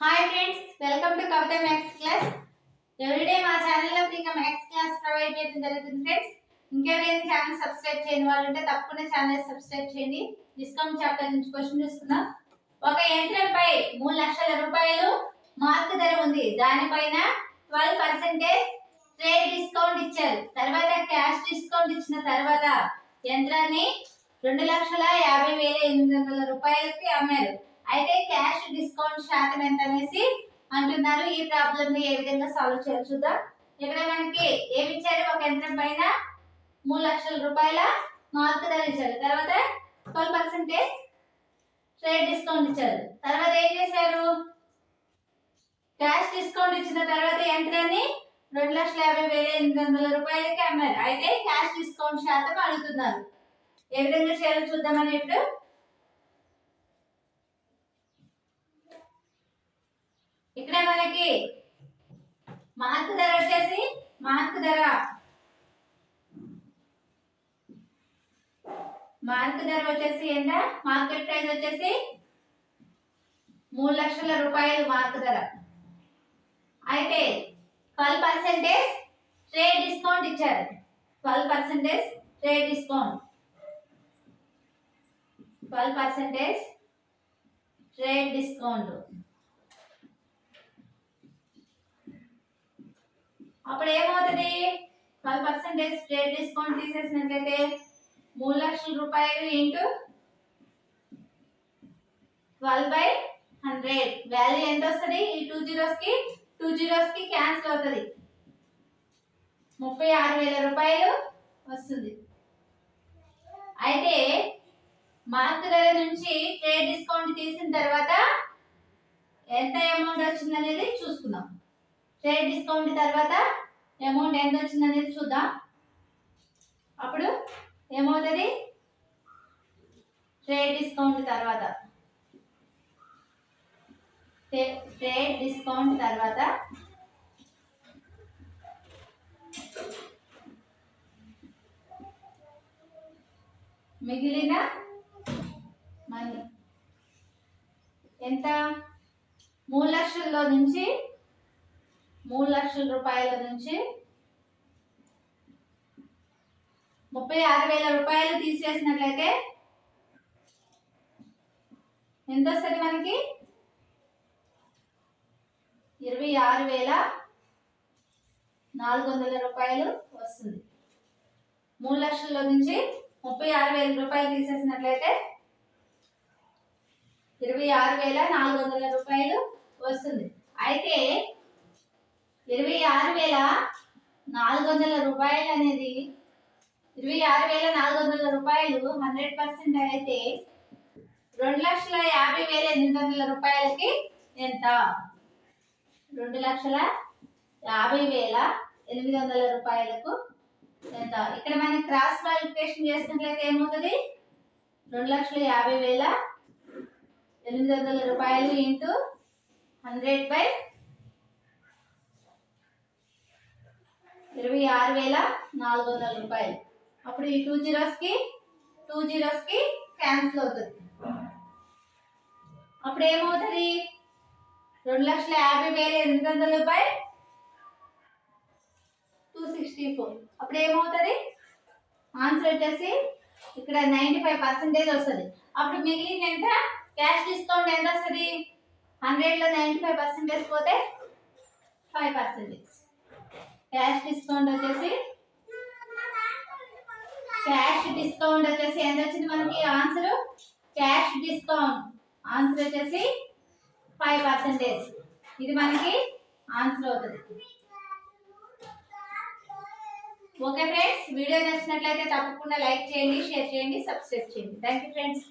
Hi friends, welcome to Kavitha maths class. Everyday మా ఛానల్లో ఫ్రీగా మ్యాథ్స్ క్లాస్ ప్రొవైడ్ చేయడం జరుగుతుంది ఫ్రెండ్స్. ఇంకెవరైనా ఛానల్ సబ్స్క్రైబ్ చేయని వాళ్ళు ఉంటే తప్పకుండా ఛానల్ సబ్స్క్రైబ్ చేయండి. డిస్కౌంట్ చాప్టర్ నుంచి క్వశ్చన్ చూసుకుందాం. ఒక యంత్రంపై 3 లక్షల రూపాయలు మార్కు ధర ఉంది. దానిపైన 12% ట్రేడ్ డిస్కౌంట్ ఇచ్చారు. తర్వాత క్యాష్ డిస్కౌంట్ ఇచ్చిన తర్వాత యంత్రాన్ని 2,50,800 రూపాయలకి అమ్మారు. అయితే క్యాష్ డిస్కౌంట్ శాతం ఎంత అనేసి అంటున్నారు. ఈ ప్రాబ్లమ్ ని ఏ విధంగా సాల్వ్ చేయాలో చూద్దాం. ఇక్కడ మనకి ఏమి ఇచ్చారు? ఒక యంత్రం పైన 3 లక్షల రూపాయల మార్కు ధర ఇచ్చారు. తర్వాత 12% ట్రేడ్ డిస్కౌంట్ ఇచ్చారు. తర్వాత ఏం చేశారు? క్యాష్ డిస్కౌంట్ ఇచ్చిన తర్వాత యంత్రాన్ని 2,50,800 రూపాయలకి అమ్మారు. అయితే క్యాష్ డిస్కౌంట్ శాతం అడుగుతున్నారు. ఏ విధంగా చేయాలో చూద్దామని ఇప్పుడు ఇక్కడ మనకి మార్కు ధర వచ్చేసి ఎంత? మార్కెట్ ప్రైస్ వచ్చేసి 3 లక్షల రూపాయలు మార్కు ధర. అయితే 12% ట్రేడ్ డిస్కౌంట్ ఇచ్చారు. 12% ట్రేడ్ డిస్కౌంట్ 12% ట్రేడ్ డిస్కౌంట్. అప్పుడు ఏమవుతుంది? 12% ట్రేడ్ డిస్కౌంట్ తీసేసినట్లయితే 3 లక్షల రూపాయలు ఇంటూ 12/100 వాల్యూ ఎంత వస్తుంది? ఈ 2 zeros కి క్యాన్సిల్ అవుతుంది. 36,000 రూపాయలు వస్తుంది. అయితే మార్కు ధర నుంచి ట్రేడ్ డిస్కౌంట్ తీసిన తర్వాత ఎంత అమౌంట్ వచ్చింది అనేది చూసుకుందాం. ట్రేడ్ డిస్కౌంట్ తర్వాత అమౌంట్ ఎంత వచ్చింది అనేది చూద్దాం. అప్పుడు ఏమవుతుంది? ట్రేడ్ డిస్కౌంట్ తర్వాత మిగిలిన మనీ ఎంత? 3 లక్షల రూపాయల నుంచి 36,000 రూపాయలు తీసేసినట్లయితే ఎంత వస్తుంది మనకి? 26,400 రూపాయలు వస్తుంది. 3 లక్షల నుంచి 36,000 రూపాయలు తీసేసినట్లయితే 26,400 రూపాయలు వస్తుంది. అయితే 26,400 రూపాయలు అనేది 26,400 రూపాయలు 100% అయితే 2,50,800 రూపాయలకి ఎంత? 2,50,800 రూపాయలకు ఎంత? ఇక్కడ మనం క్రాస్ మల్టిప్లికేషన్ చేసినట్లయితే ఏమవుతుంది? 2,50,800 రూపాయలు ఇంటూ 100/26,400 రూపాయలు. అప్పుడు ఈ 2 zeros కి క్యాన్సిల్ అవుతుంది. అప్పుడు ఏమవుతుంది? 2,50,800/264. అప్పుడు ఏమవుతుంది? ఆన్సర్ వచ్చేసి ఇక్కడ 95% వస్తుంది. అప్పుడు మిగిలిన ఎంత? క్యాష్ డిస్కౌంట్ ఎంత వస్తుంది? 100లో 95% పోతే 5%. క్యాష్ డిస్కౌంట్ వచ్చేసి ఎంత వచ్చింది మనకి? క్యాష్ డిస్కౌంట్ ఆన్సర్ వచ్చేసి 5%. ఇది మనకి ఆన్సర్ అవుతుంది. ఓకే ఫ్రెండ్స్, వీడియో నచ్చినట్లయితే తప్పకుండా లైక్ చేయండి, షేర్ చేయండి, సబ్స్క్రైబ్ చేయండి. Thank you friends.